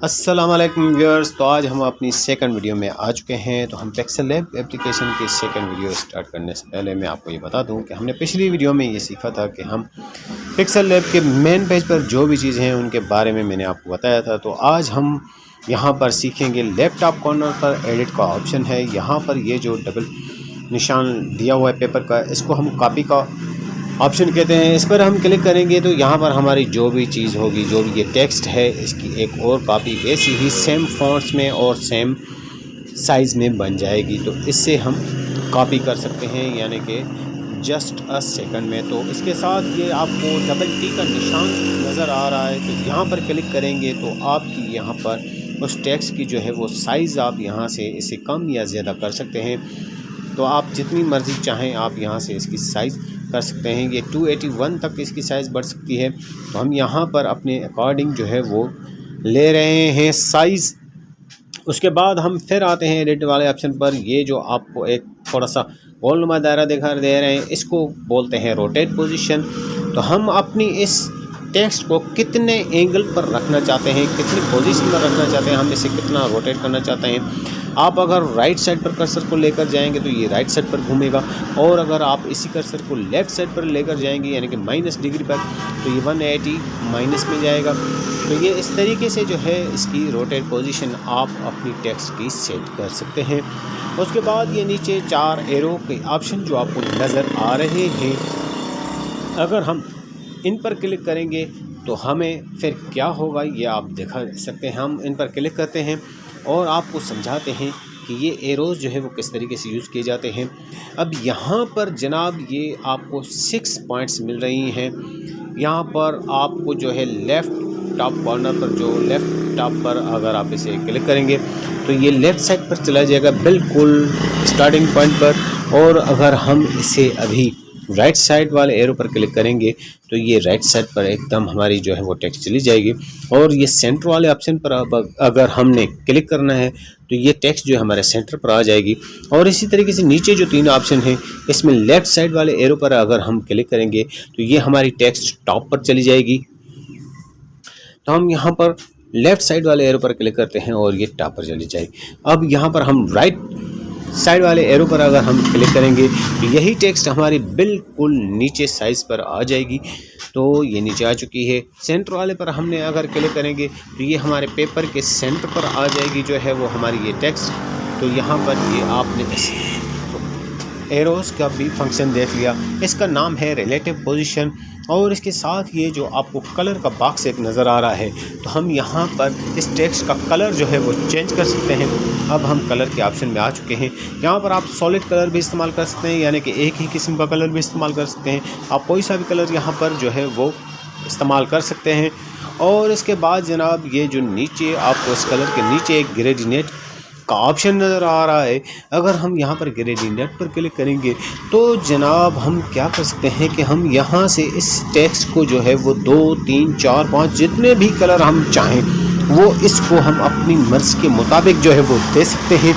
अस्सलाम वालेकुम व्यूअर्स। तो आज हम अपनी सेकंड वीडियो में आ चुके हैं। तो हम पिक्सेल लैब एप्लीकेशन की सेकंड वीडियो स्टार्ट करने से पहले मैं आपको ये बता दूं कि हमने पिछली वीडियो में ये सीखा था कि हम पिक्सेल लैब के मेन पेज पर जो भी चीज़ें हैं उनके बारे में मैंने आपको बताया था। तो आज हम यहाँ पर सीखेंगे लैपटॉप कॉर्नर पर एडिट का ऑप्शन है। यहाँ पर ये जो डबल निशान दिया हुआ है पेपर का, इसको हम कॉपी का ऑप्शन कहते हैं। इस पर हम क्लिक करेंगे तो यहाँ पर हमारी जो भी चीज़ होगी, जो भी ये टेक्स्ट है, इसकी एक और कॉपी वैसी ही सेम फॉन्ट्स में और सेम साइज़ में बन जाएगी। तो इससे हम कॉपी कर सकते हैं, यानी कि जस्ट अ सेकंड में। तो इसके साथ ये आपको डबल टी का निशान नज़र आ रहा है, तो यहाँ पर क्लिक करेंगे तो आपकी यहाँ पर उस टेक्स्ट की जो है वो साइज़ आप यहाँ से इसे कम या ज़्यादा कर सकते हैं। तो आप जितनी मर्ज़ी चाहें आप यहाँ से इसकी साइज़ कर सकते हैं। ये 281 तक इसकी साइज़ बढ़ सकती है। तो हम यहाँ पर अपने अकॉर्डिंग जो है वो ले रहे हैं साइज़। उसके बाद हम फिर आते हैं एडिट वाले ऑप्शन पर। ये जो आपको एक थोड़ा सा गोलनुमा दायरा दिखा दे रहे हैं, इसको बोलते हैं रोटेट पोजीशन। तो हम अपनी इस टेक्स्ट को कितने एंगल पर रखना चाहते हैं, कितनी पोजीशन पर रखना चाहते हैं, हम इसे कितना रोटेट करना चाहते हैं। आप अगर राइट साइड पर कर्सर को लेकर जाएंगे तो ये राइट साइड पर घूमेगा, और अगर आप इसी कर्सर को लेफ़्ट साइड पर लेकर जाएंगे यानी कि माइनस डिग्री पर, तो ये 180 माइनस में जाएगा। तो ये इस तरीके से जो है इसकी रोटेट पोजीशन आप अपनी टेक्स्ट की सेट कर सकते हैं। उसके बाद ये नीचे 4 एरो के ऑप्शन जो आपको नज़र आ रहे हैं, अगर हम इन पर क्लिक करेंगे तो हमें फिर क्या होगा ये आप दिखा सकते हैं। हम इन पर क्लिक करते हैं और आपको समझाते हैं कि ये एरोज़ जो है वो किस तरीके से यूज़ किए जाते हैं। अब यहाँ पर जनाब ये आपको 6 पॉइंट्स मिल रही हैं। यहाँ पर आपको जो है लेफ़्ट टॉप कॉर्नर पर, जो लेफ़्ट टॉप पर अगर आप इसे क्लिक करेंगे तो ये लेफ़्ट साइड पर चला जाएगा बिल्कुल स्टार्टिंग पॉइंट पर। और अगर हम इसे अभी राइट साइड वाले एरो पर क्लिक करेंगे तो ये राइट साइड पर एकदम हमारी जो है वो टेक्स्ट चली जाएगी। और ये सेंटर वाले ऑप्शन पर अगर हमने क्लिक करना है तो ये टेक्स्ट जो है हमारे सेंटर पर आ जाएगी। और इसी तरीके से नीचे जो 3 ऑप्शन हैं, इसमें लेफ़्ट साइड वाले एरो पर अगर हम क्लिक करेंगे तो ये हमारी टेक्स्ट टॉप पर चली जाएगी। तो हम यहाँ पर लेफ़्ट साइड वाले एरो पर क्लिक करते हैं और ये टॉप पर चली जाएगी। अब यहाँ पर हम राइट साइड वाले एरो पर अगर हम क्लिक करेंगे तो यही टेक्स्ट हमारी बिल्कुल नीचे साइज़ पर आ जाएगी। तो ये नीचे आ चुकी है। सेंटर वाले पर हमने अगर क्लिक करेंगे तो ये हमारे पेपर के सेंटर पर आ जाएगी जो है वो हमारी ये टेक्स्ट। तो यहाँ पर ये आपने इस एरोज़ का भी फंक्शन देख लिया। इसका नाम है रिलेटिव पोजीशन। और इसके साथ ये जो आपको कलर का बॉक्स एक नज़र आ रहा है, तो हम यहाँ पर इस टेक्स्ट का कलर जो है वो चेंज कर सकते हैं। अब हम कलर के ऑप्शन में आ चुके हैं। यहाँ पर आप सॉलिड कलर भी इस्तेमाल कर सकते हैं, यानी कि एक ही किस्म का कलर भी इस्तेमाल कर सकते हैं। आप कोई सा भी कलर यहाँ पर जो है वो इस्तेमाल कर सकते हैं। और इसके बाद जनाब ये जो नीचे आपको इस कलर के नीचे एक ग्रेडिएंट का ऑप्शन नज़र आ रहा है, अगर हम यहाँ पर ग्रेडिएंट पर क्लिक करेंगे तो जनाब हम क्या कर सकते हैं कि हम यहाँ से इस टेक्स्ट को जो है वो 2, 3, 4, 5 जितने भी कलर हम चाहें वो इसको हम अपनी मर्ज़ी के मुताबिक जो है वो दे सकते हैं।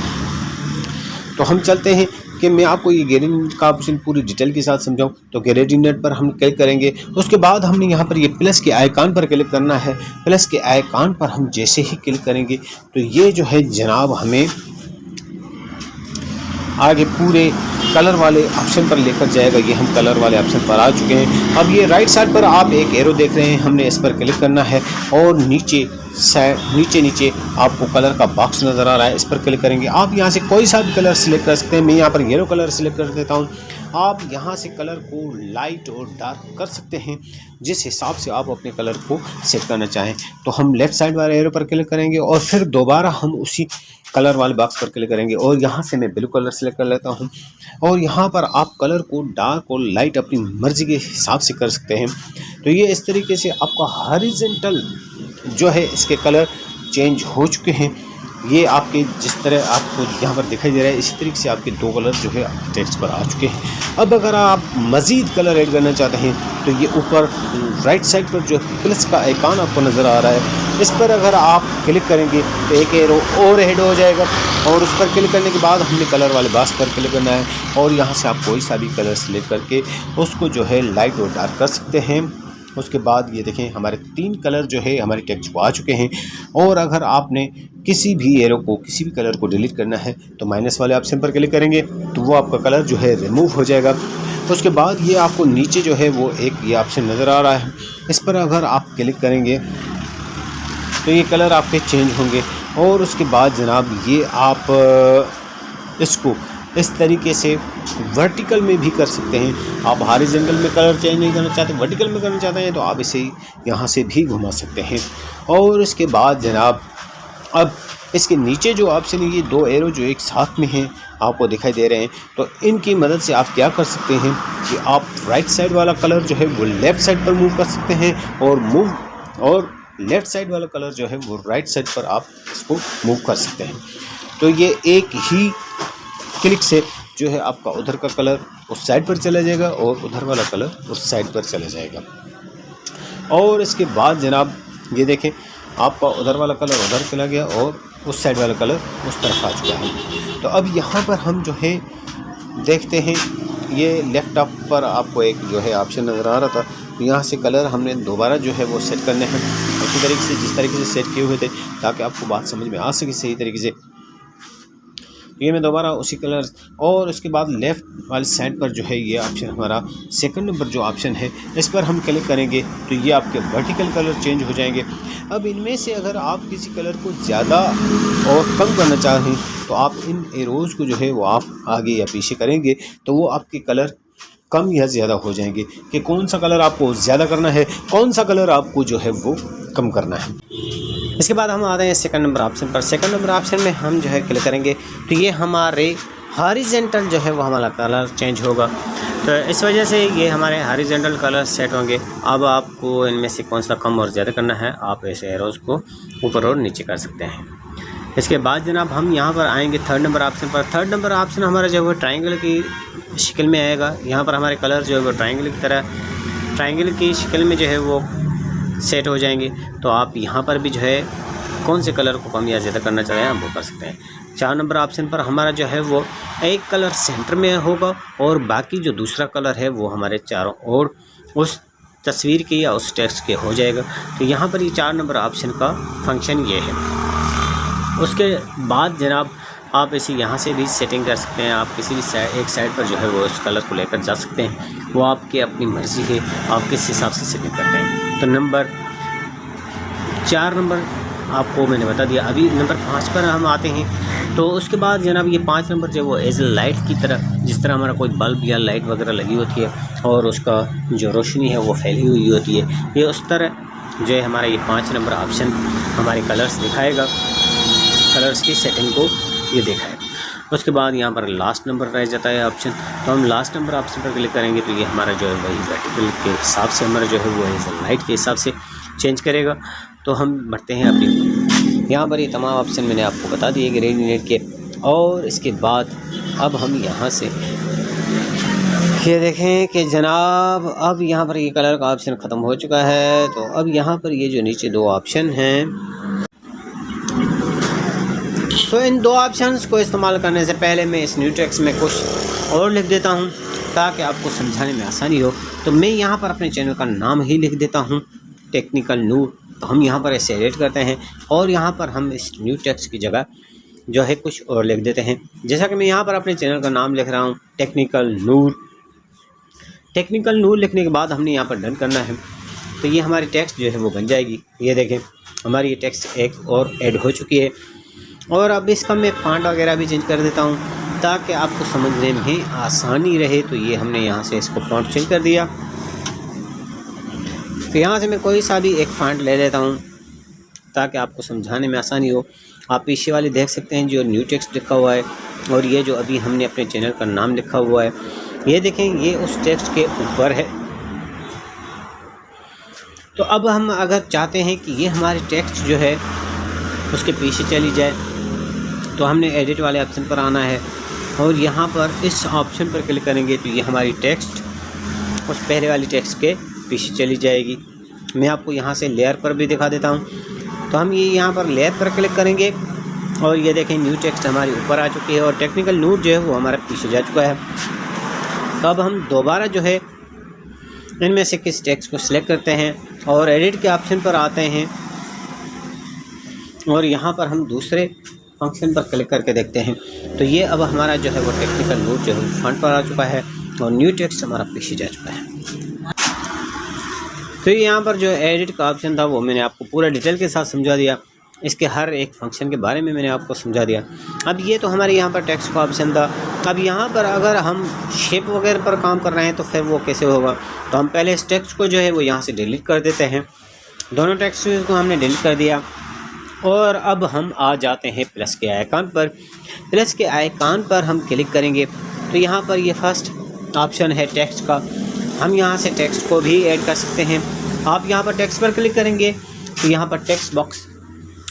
तो हम चलते हैं कि मैं आपको ये ग्रेडिएंट का ऑप्शन पूरी डिटेल के साथ समझाऊं। तो ग्रेडिएंट पर हम क्लिक करेंगे, उसके बाद हमने यहाँ पर ये प्लस के आइकॉन पर क्लिक करना है। प्लस के आइकॉन पर हम जैसे ही क्लिक करेंगे तो ये जो है जनाब हमें आगे पूरे कलर वाले ऑप्शन पर लेकर जाएगा। ये हम कलर वाले ऑप्शन पर आ चुके हैं। अब ये राइट साइड पर आप एक एरो देख रहे हैं, हमने इस पर क्लिक करना है और नीचे आपको कलर का बॉक्स नज़र आ रहा है, इस पर क्लिक करेंगे। आप यहाँ से कोई सा भी कलर सिलेक्ट कर सकते हैं। मैं यहाँ पर येलो कलर सिलेक्ट कर देता हूँ। आप यहाँ से कलर को लाइट और डार्क कर सकते हैं जिस हिसाब से आप अपने कलर को सेट करना चाहें। तो हम लेफ़्ट साइड वाले एरो पर क्लिक करेंगे और फिर दोबारा हम उसी कलर वाले बॉक्स पर क्लिक करेंगे और यहाँ से मैं ब्लू कलर सेलेक्ट कर लेता हूँ। और यहाँ पर आप कलर को डार्क और लाइट अपनी मर्ज़ी के हिसाब से कर सकते हैं। तो ये इस तरीके से आपका हॉरिजॉन्टल जो है इसके कलर चेंज हो चुके हैं। ये आपके जिस तरह आपको यहाँ पर दिखाई दे रहा है, इसी तरीके से आपके 2 कलर जो है आपके टेक्स्ट पर आ चुके हैं। अब अगर आप मज़ीद कलर ऐड करना चाहते हैं तो ये ऊपर राइट साइड पर जो प्लस का आइकॉन आपको नज़र आ रहा है, इस पर अगर आप क्लिक करेंगे तो एक एरो और ऐड हो जाएगा। और उस पर क्लिक करने के बाद हमने कलर वाले बॉक्स पर क्लिक करना है और यहाँ से आप कोई सा भी कलर सेलेक्ट करके उसको जो है लाइट और डार्क कर सकते हैं। उसके बाद ये देखें हमारे 3 कलर जो है हमारे टेक्स्ट को आ चुके हैं। और अगर आपने किसी भी एरो को, किसी भी कलर को डिलीट करना है तो माइनस वाले ऑप्शन पर क्लिक करेंगे तो वो आपका कलर जो है रिमूव हो जाएगा। उसके बाद ये आपको नीचे जो है वो एक ये ऑप्शन नज़र आ रहा है, इस पर अगर आप क्लिक करेंगे तो ये कलर आपके चेंज होंगे। और उसके बाद जनाब ये आप इसको इस तरीके से वर्टिकल में भी कर सकते हैं। आप हॉरिजॉन्टल में कलर चेंज नहीं करना चाहते, वर्टिकल में करना चाहते हैं तो आप इसे यहाँ से भी घुमा सकते हैं। और उसके बाद जनाब अब इसके नीचे जो ऑप्शन है, ये 2 एरो जो एक साथ में हैं आपको दिखाई दे रहे हैं, तो इनकी मदद से आप क्या कर सकते हैं कि आप राइट साइड वाला कलर जो है वो लेफ़्ट साइड पर मूव कर सकते हैं और लेफ़्ट साइड वाला कलर जो है वो राइट साइड पर आप इसको मूव कर सकते हैं। तो ये एक ही क्लिक से जो है आपका उधर का कलर उस साइड पर चला जाएगा और उधर वाला कलर उस साइड पर चला जाएगा। और इसके बाद जनाब ये देखें आपका उधर वाला कलर उधर चला गया और उस साइड वाला कलर उस तरफ आ चुका है। तो अब यहाँ पर हम जो है देखते हैं, ये लेफ़्ट टॉप पर आपको एक जो है ऑप्शन नज़र आ रहा था, यहाँ से कलर हमने दोबारा जो है वो सेट करने हैं उसी तरीके से जिस तरीके से सेट किए हुए थे, ताकि आपको बात समझ में आ सके सही तरीके से। ये मैं दोबारा उसी कलर और उसके बाद लेफ़्ट वाली साइड पर जो है ये ऑप्शन हमारा सेकंड नंबर जो ऑप्शन है, इस पर हम क्लिक करेंगे तो ये आपके वर्टिकल कलर चेंज हो जाएंगे। अब इनमें से अगर आप किसी कलर को ज़्यादा और कम करना चाहें तो आप इन एरोज़ को जो है वो आप आगे या पीछे करेंगे तो वो आपके कलर कम या ज़्यादा हो जाएंगे कि कौन सा कलर आपको ज़्यादा करना है, कौन सा कलर आपको जो है वो कम करना है। इसके बाद हम आते हैं सेकंड नंबर ऑप्शन पर। सेकंड नंबर ऑप्शन में हम जो है क्लिक करेंगे तो ये हमारे हॉरिजॉन्टल जो है वो हमारा कलर चेंज होगा। तो इस वजह से ये हमारे हॉरिजॉन्टल कलर सेट होंगे। अब आपको इनमें से कौन सा कम और ज़्यादा करना है, आप ऐसे एरोज़ को ऊपर और नीचे कर सकते हैं। इसके बाद जनाब हम यहाँ पर आएंगे थर्ड नंबर ऑप्शन पर। थर्ड नंबर ऑप्शन हमारा जो है वो ट्रायंगल की शक्ल में आएगा। यहाँ पर हमारे कलर जो है वो ट्रायंगल की तरह ट्रायंगल की शक्ल में जो है वो सेट हो जाएंगे। तो आप यहाँ पर भी जो है कौन से कलर को कम या ज़्यादा करना चाहें आप वो कर सकते हैं। 4 नंबर ऑप्शन पर हमारा जो है वो एक कलर सेंटर में होगा और बाकी जो दूसरा कलर है वो हमारे चारों ओर उस तस्वीर के या उस टेक्स्ट के हो जाएगा। तो यहाँ पर ये 4 नंबर ऑप्शन का फंक्शन ये है। उसके बाद जनाब आप इसे यहाँ से भी सेटिंग कर सकते हैं। आप किसी भी एक साइड पर जो है वो उस कलर को लेकर जा सकते हैं, वो आपकी अपनी मर्ज़ी है, आप किस हिसाब से सेटिंग करते हैं। तो नंबर 4 नंबर आपको मैंने बता दिया। अभी नंबर 5 पर हम आते हैं। तो उसके बाद जनाब ये 5 नंबर जो है वो एज लाइट की तरह, जिस तरह हमारा कोई बल्ब या लाइट वगैरह लगी होती है और उसका जो रोशनी है वो फैली हुई होती है, ये उस तरह जो है हमारा ये 5 नंबर ऑप्शन हमारे कलर्स दिखाएगा, कलर्स की सेटिंग को ये दिखाएगा। उसके बाद यहाँ पर लास्ट नंबर रह जाता है ऑप्शन, तो हम लास्ट नंबर ऑप्शन पर क्लिक करेंगे तो ये हमारा जो है वही वर्टिकल के हिसाब से हमारा जो है वो एज लाइट के हिसाब से चेंज करेगा। तो हम बढ़ते हैं अपनी, यहाँ पर ये तमाम ऑप्शन मैंने आपको बता दिए कि रेडिनेट के। और इसके बाद अब हम यहाँ से ये देखें कि जनाब अब यहाँ पर ये कलर का ऑप्शन ख़त्म हो चुका है। तो अब यहाँ पर ये जो नीचे 2 ऑप्शन हैं, तो इन 2 ऑप्शंस को इस्तेमाल करने से पहले मैं इस न्यू टेक्स्ट में कुछ और लिख देता हूँ ताकि आपको समझाने में आसानी हो। तो मैं यहाँ पर अपने चैनल का नाम ही लिख देता हूँ, टेक्निकल नूर। तो हम यहाँ पर ऐसे एडिट करते हैं और यहाँ पर हम इस न्यू टेक्स्ट की जगह जो है कुछ और लिख देते हैं। जैसा कि मैं यहाँ पर अपने चैनल का नाम लिख रहा हूँ, टेक्निकल नूर। टेक्निकल नूर लिखने के बाद हमने यहाँ पर डन करना है। तो ये हमारी टेक्स्ट जो है वो बन जाएगी। ये देखें हमारी ये टेक्स्ट एक और ऐड हो चुकी है। और अब इसका मैं फ़ॉन्ट वगैरह भी चेंज कर देता हूँ ताकि आपको समझने में आसानी रहे। तो ये हमने यहाँ से इसको फ़ॉन्ट चेंज कर दिया। तो यहाँ से मैं कोई सा भी एक फ़ॉन्ट ले लेता हूँ ताकि आपको समझाने में आसानी हो। आप पीछे वाले देख सकते हैं जो न्यू टेक्स्ट लिखा हुआ है और ये जो अभी हमने अपने चैनल का नाम लिखा हुआ है, ये देखें ये उस टेक्स्ट के ऊपर है। तो अब हम अगर चाहते हैं कि ये हमारी टेक्स्ट जो है उसके पीछे चली जाए तो हमने एडिट वाले ऑप्शन पर आना है और यहाँ पर इस ऑप्शन पर क्लिक करेंगे तो ये हमारी टेक्स्ट उस पहले वाली टेक्स्ट के पीछे चली जाएगी। मैं आपको यहाँ से लेयर पर भी दिखा देता हूँ। तो हम ये यहाँ पर लेयर पर क्लिक करेंगे और ये देखें न्यू टेक्स्ट हमारी ऊपर आ चुकी है और टेक्निकल नूर जो है वो हमारे पीछे जा चुका है। तो अब हम दोबारा जो है इनमें से किस टेक्स्ट को सिलेक्ट करते हैं और एडिट के ऑप्शन पर आते हैं और यहाँ पर हम दूसरे फंक्शन पर क्लिक करके देखते हैं। तो ये अब हमारा जो है वो टेक्निकल नोट जो है फ्रंट पर आ चुका है और न्यू टेक्स्ट हमारा पीछे जा चुका है। तो यहाँ पर जो एडिट का ऑप्शन था वो मैंने आपको पूरा डिटेल के साथ समझा दिया, इसके हर एक फंक्शन के बारे में मैंने आपको समझा दिया। अब ये तो हमारे यहाँ पर टेक्स्ट का ऑप्शन था। अब यहाँ पर अगर हम शेप वगैरह पर काम कर रहे हैं तो फिर वो कैसे होगा, तो हम पहले इस टेक्स्ट को जो है वो यहाँ से डिलीट कर देते हैं। दोनों टेक्स्ट को हमने डिलीट कर दिया और अब हम आ जाते हैं प्लस के आइकॉन पर। प्लस के आइकॉन पर हम क्लिक करेंगे तो यहाँ पर ये फर्स्ट ऑप्शन है टेक्स्ट का, हम यहाँ से टेक्स्ट को भी ऐड कर सकते हैं। आप यहाँ पर टेक्स्ट पर क्लिक करेंगे तो यहाँ पर टेक्स्ट बॉक्स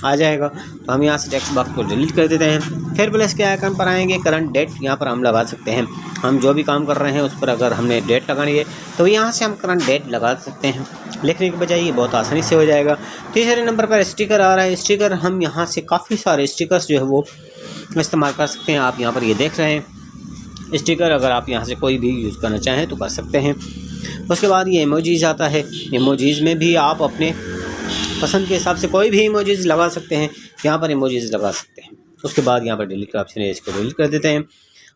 आ जाएगा, तो हम यहाँ से टेक्स्ट बॉक्स को डिलीट कर देते हैं। फिर प्लस के आइकन पर आएंगे, करंट डेट यहाँ पर हम लगा सकते हैं। हम जो भी काम कर रहे हैं उस पर अगर हमने डेट लगानी है तो यहाँ से हम करंट डेट लगा सकते हैं। लिखने के बजाय ये बहुत आसानी से हो जाएगा। तीसरे नंबर पर स्टिकर आ रहा है। स्टिकर हम यहाँ से काफ़ी सारे स्टिकर्स जो है वो इस्तेमाल कर सकते हैं। आप यहाँ पर ये देख रहे हैं स्टिकर, अगर आप यहाँ से कोई भी यूज़ करना चाहें तो कर सकते हैं। उसके बाद ये इमोजीज़ आता है। इमोजीज़ में भी आप अपने पसंद के हिसाब से कोई भी इमोजीज़ लगा सकते हैं, यहाँ पर इमोजीज़ लगा सकते हैं। उसके बाद यहाँ पर डिलीट का ऑप्शन है, इसको डिलीट कर देते हैं।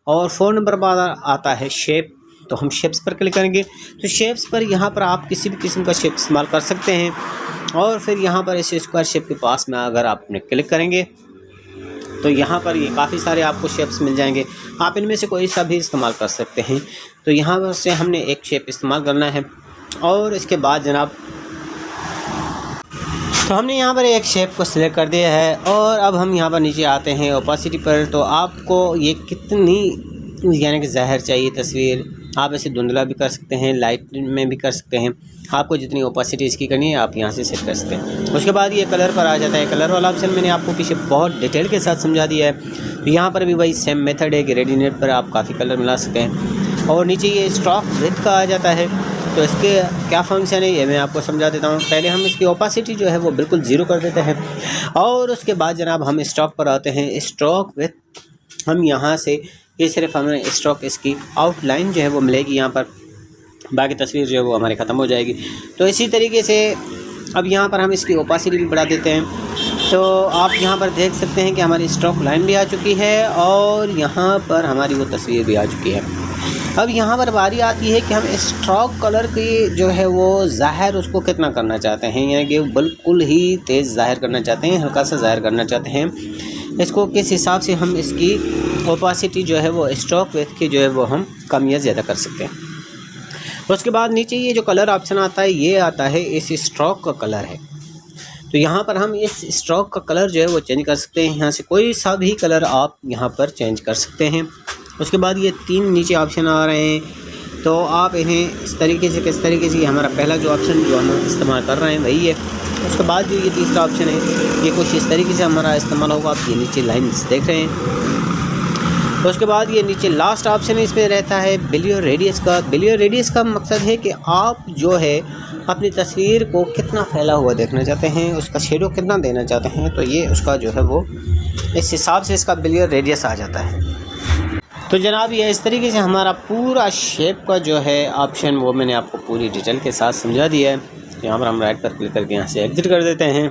और 4 नंबर पर आता है शेप, तो हम शेप्स पर क्लिक करेंगे। तो शेप्स पर यहाँ पर आप किसी भी किस्म का शेप इस्तेमाल कर सकते हैं। और फिर यहाँ पर इस स्क्वायर शेप के पास में अगर आपने क्लिक करेंगे तो यहाँ पर ये काफ़ी सारे आपको शेप्स मिल जाएंगे। आप इनमें से कोई सा भी इस्तेमाल कर सकते हैं। तो यहाँ पर से हमने एक शेप इस्तेमाल करना है और इसके बाद जनाब तो हमने यहाँ पर एक शेप को सिलेक्ट कर दिया है। और अब हम यहाँ पर नीचे आते हैं ओपेसिटी पर। तो आपको ये कितनी यानी कि ज़ाहिर चाहिए तस्वीर, आप इसे धुंधला भी कर सकते हैं, लाइट में भी कर सकते हैं। आपको जितनी ओपेसिटी इसकी करनी है आप यहाँ से सेट कर सकते हैं। उसके बाद ये कलर पर आ जाता है। कलर वाला ऑप्शन मैंने आपको पीछे बहुत डिटेल के साथ समझा दिया है। तो यहाँ पर भी वही सेम मेथड है कि रेडीनेट पर आप काफ़ी कलर मिला सकते हैं। और नीचे ये स्ट्रोक विड्थ का आ जाता है। तो इसके क्या फंक्शन है ये मैं आपको समझा देता हूँ। पहले हम इसकी ओपेसिटी जो है वो बिल्कुल 0 कर देते हैं और उसके बाद जनाब हम स्ट्रोक पर आते हैं। स्ट्रोक विड्थ हम यहाँ से ये सिर्फ हमें स्ट्रोक इसकी आउटलाइन जो है वो मिलेगी यहाँ पर, बाकी तस्वीर जो है वो हमारी ख़त्म हो जाएगी। तो इसी तरीके से अब यहाँ पर हम इसकी ओपेसिटी भी बढ़ा देते हैं। तो आप यहाँ पर देख सकते हैं कि हमारी स्ट्रोक लाइन भी आ चुकी है और यहाँ पर हमारी वो तस्वीर भी आ चुकी है। अब यहाँ पर बारी आती है कि हम स्ट्रोक कलर की जो है वो ज़ाहिर उसको कितना करना चाहते हैं, यानी कि बिल्कुल ही तेज़ ज़ाहिर करना चाहते हैं, हल्का सा ज़ाहिर करना चाहते हैं। इसको किस हिसाब से हम इसकी ओपेसिटी जो है वो स्ट्रोक विड्थ की जो है वो हम कम या ज़्यादा कर सकते हैं। उसके बाद नीचे ये जो कलर ऑप्शन आता है ये आता है इस स्ट्रोक का कलर है। तो यहाँ पर हम इस स्ट्रोक का कलर जो है वो चेंज कर सकते हैं। यहाँ से कोई सा भी कलर आप यहाँ पर चेंज कर सकते हैं। उसके बाद ये 3 नीचे ऑप्शन आ रहे हैं, तो आप इन्हें इस तरीके से किस तरीके से, हमारा पहला जो ऑप्शन जो हम इस्तेमाल कर रहे हैं वही है। उसके बाद जो ये तीसरा ऑप्शन है ये कुछ इस तरीके से हमारा इस्तेमाल होगा। आप ये नीचे लाइन्स देख रहे हैं। उसके बाद ये नीचे लास्ट ऑप्शन है, इसमें रहता है बिलियो रेडियस का। बिलियो रेडियस का मकसद है कि आप जो है अपनी तस्वीर को कितना फैला हुआ देखना चाहते हैं, उसका शेडो कितना देना चाहते हैं, तो ये उसका जो है वो इस हिसाब से इसका बिलियो रेडियस आ जाता है। तो जनाब ये इस तरीके से हमारा पूरा शेप का जो है ऑप्शन वो मैंने आपको पूरी डिटेल के साथ समझा दिया है। यहाँ पर हम राइट पर क्लिक करके यहाँ से एग्जिट कर देते हैं।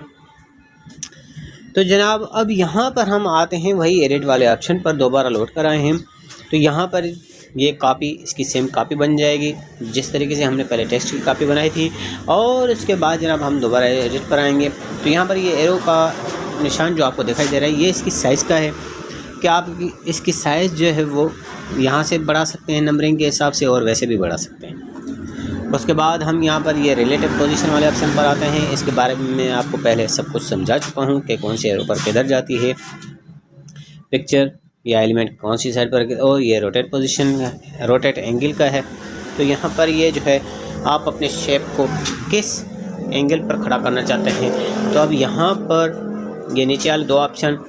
तो जनाब अब यहाँ पर हम आते हैं वही एडिट वाले ऑप्शन पर, दोबारा लोड कर आए हैं। तो यहाँ पर ये कॉपी, इसकी सेम कॉपी बन जाएगी जिस तरीके से हमने पहले टेक्स्ट की कॉपी बनाई थी। और उसके बाद जनाब हम दोबारा एडिट पर आएंगे। तो यहाँ पर ये एरो का निशान जो आपको दिखाई दे रहा है ये इसकी साइज़ का है कि आप इसकी साइज़ जो है वो यहाँ से बढ़ा सकते हैं नंबरिंग के हिसाब से और वैसे भी बढ़ा सकते हैं। उसके बाद हम यहाँ पर ये रिलेटिव पोजीशन वाले ऑप्शन पर आते हैं। इसके बारे में मैं आपको पहले सब कुछ समझा चुका हूँ कि कौन से एरो पर किधर जाती है पिक्चर या एलिमेंट, कौन सी साइड पर, और ये रोटेट पोजीशन, रोटेट एंगल का है। तो यहाँ पर ये जो है आप अपने शेप को किस एंगल पर खड़ा करना चाहते हैं। तो अब यहाँ पर ये नीचे वाले 2 ऑप्शन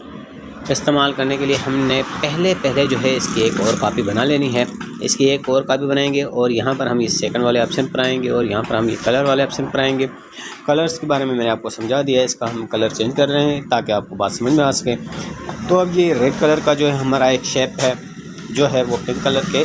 इस्तेमाल करने के लिए हमने पहले जो है इसकी एक और कॉपी बना लेनी है। इसकी एक और कॉपी बनाएंगे और यहाँ पर हम ये सेकंड वाले ऑप्शन पर आएंगे और यहाँ पर हम ये कलर वाले ऑप्शन पर आएंगे। कलर्स के बारे में मैंने आपको समझा दिया है, इसका हम कलर चेंज कर रहे हैं ताकि आपको बात समझ में आ सके। तो अब ये रेड कलर का जो है हमारा एक शेप है जो है वो पिंक कलर के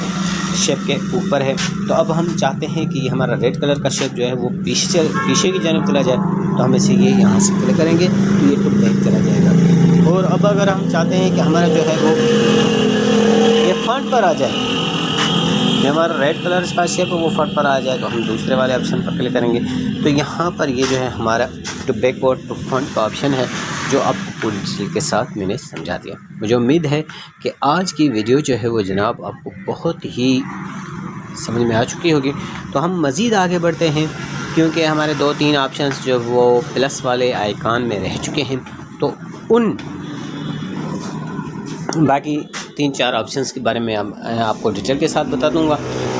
शेप के ऊपर है। तो अब हम चाहते हैं कि हमारा रेड कलर का शेप जो है वो पीछे की जानब चला जाए, तो हम इसे ये यहाँ से क्लिक करेंगे तो ये टू बैक चला जाएगा। और अब अगर हम चाहते हैं कि हमारा जो है वो ये फ्रंट पर आ जाए, जो हमारा रेड कलर का शेप है वो फ्रंट पर आ जाए, तो हम दूसरे वाले ऑप्शन पर क्लिक करेंगे। तो यहाँ पर ये जो है हमारा टू बैकवर्ड टू फ्रंट का ऑप्शन है, जो आपको पूरी डिटेल के साथ मैंने समझा दिया। मुझे उम्मीद है कि आज की वीडियो जो है वो जनाब आपको बहुत ही समझ में आ चुकी होगी। तो हम मज़ीद आगे बढ़ते हैं, क्योंकि हमारे 2-3 ऑप्शंस जो वो प्लस वाले आइकॉन में रह चुके हैं, तो उन बाकी 3-4 ऑप्शंस के बारे में आपको डिटेल के साथ बता दूंगा,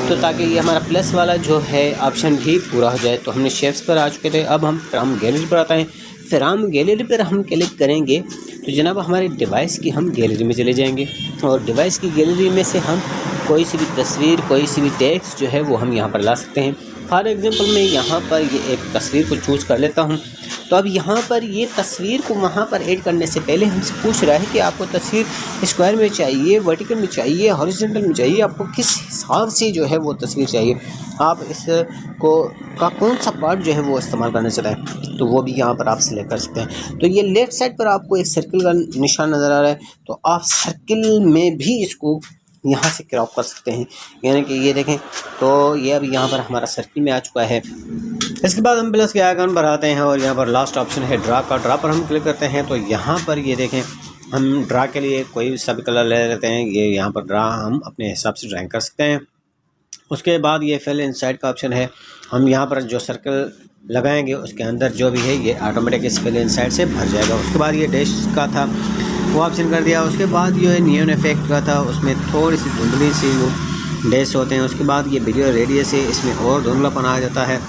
तो ताकि ये हमारा प्लस वाला जो है ऑप्शन भी पूरा हो जाए। तो हमने शेप्स पर आ चुके थे, अब हम फ्रॉम गैलरी पर आते हैं। फ्रॉम गैलरी पर हम क्लिक करेंगे तो जनाब हमारे डिवाइस की हम गैलरी में चले जाएंगे, और डिवाइस की गैलरी में से हम कोई सी भी तस्वीर, कोई सी भी टेक्स्ट जो है वो हम यहाँ पर ला सकते हैं। फॉर एग्ज़ाम्पल मैं यहाँ पर ये एक तस्वीर को चूज़ कर लेता हूँ। तो अब यहाँ पर ये तस्वीर को वहाँ पर ऐड करने से पहले हमसे पूछ रहा है कि आपको तस्वीर स्क्वायर में चाहिए, वर्टिकल में चाहिए, हॉरिजॉन्टल में चाहिए, आपको किस हिसाब से जो है वो तस्वीर चाहिए, आप इसको का कौन सा पार्ट जो है वो इस्तेमाल करना चाहते हैं, तो वो भी यहाँ पर आप सिलेक्ट कर सकते हैं। तो ये लेफ़्ट साइड पर आपको एक सर्किल का निशान नज़र आ रहा है, तो आप सर्किल में भी इसको यहाँ से क्रॉप कर सकते हैं, यानी कि ये देखें तो ये अब यहाँ पर हमारा सर्किल में आ चुका है। इसके बाद हम प्लस के आइकन पर आते हैं, और यहाँ पर लास्ट ऑप्शन है ड्रा का। ड्रा पर हम क्लिक करते हैं, तो यहाँ पर ये देखें हम ड्रा के लिए कोई सा भी कलर ले लेते हैं, ये यहाँ पर ड्रा हम अपने हिसाब से ड्राइंग कर सकते हैं। उसके बाद ये फिल इनसाइड का ऑप्शन है, हम यहाँ पर जो सर्कल लगाएंगे उसके अंदर जो भी है ये ऑटोमेटिक इस फिल इनसाइड से भर जाएगा। उसके बाद ये डैश का था वो ऑप्शन कर दिया। उसके बाद ये नियॉन इफेक्ट का था, उसमें थोड़ी सी धुंधली सी वो डैश होते हैं। उसके बाद ये वीडियो रेडियस है, इसमें और धुंधलापन आ जाता है।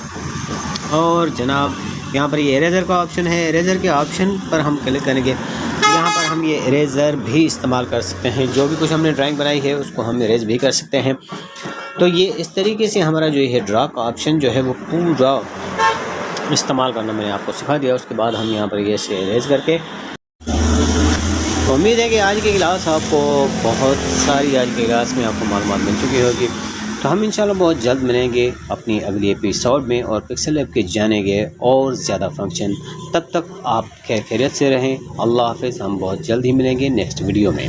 और जनाब यहाँ पर ये इरेज़र का ऑप्शन है, इरेज़र के ऑप्शन पर हम क्लिक करेंगे, यहाँ पर हम ये इरेज़र भी इस्तेमाल कर सकते हैं, जो भी कुछ हमने ड्राइंग बनाई है उसको हम इरेज़ भी कर सकते हैं। तो ये इस तरीके से हमारा जो है ड्रा का ऑप्शन जो है वो पूरा इस्तेमाल करना मैंने आपको सिखा दिया। उसके बाद हम यहाँ पर ये से इरेज़ करके, तो उम्मीद है कि आज की क्लास आपको बहुत सारी आज की क्लास में आपको मालूमात मिल चुकी होगी। तो हम इंशाल्लाह बहुत जल्द मिलेंगे अपनी अगली एपिसोड में, और पिक्सल लैब के जानेंगे और ज़्यादा फंक्शन। तब तक आप खैरियत से रहें। अल्लाह हाफ़िज़। हम बहुत जल्द ही मिलेंगे नेक्स्ट वीडियो में।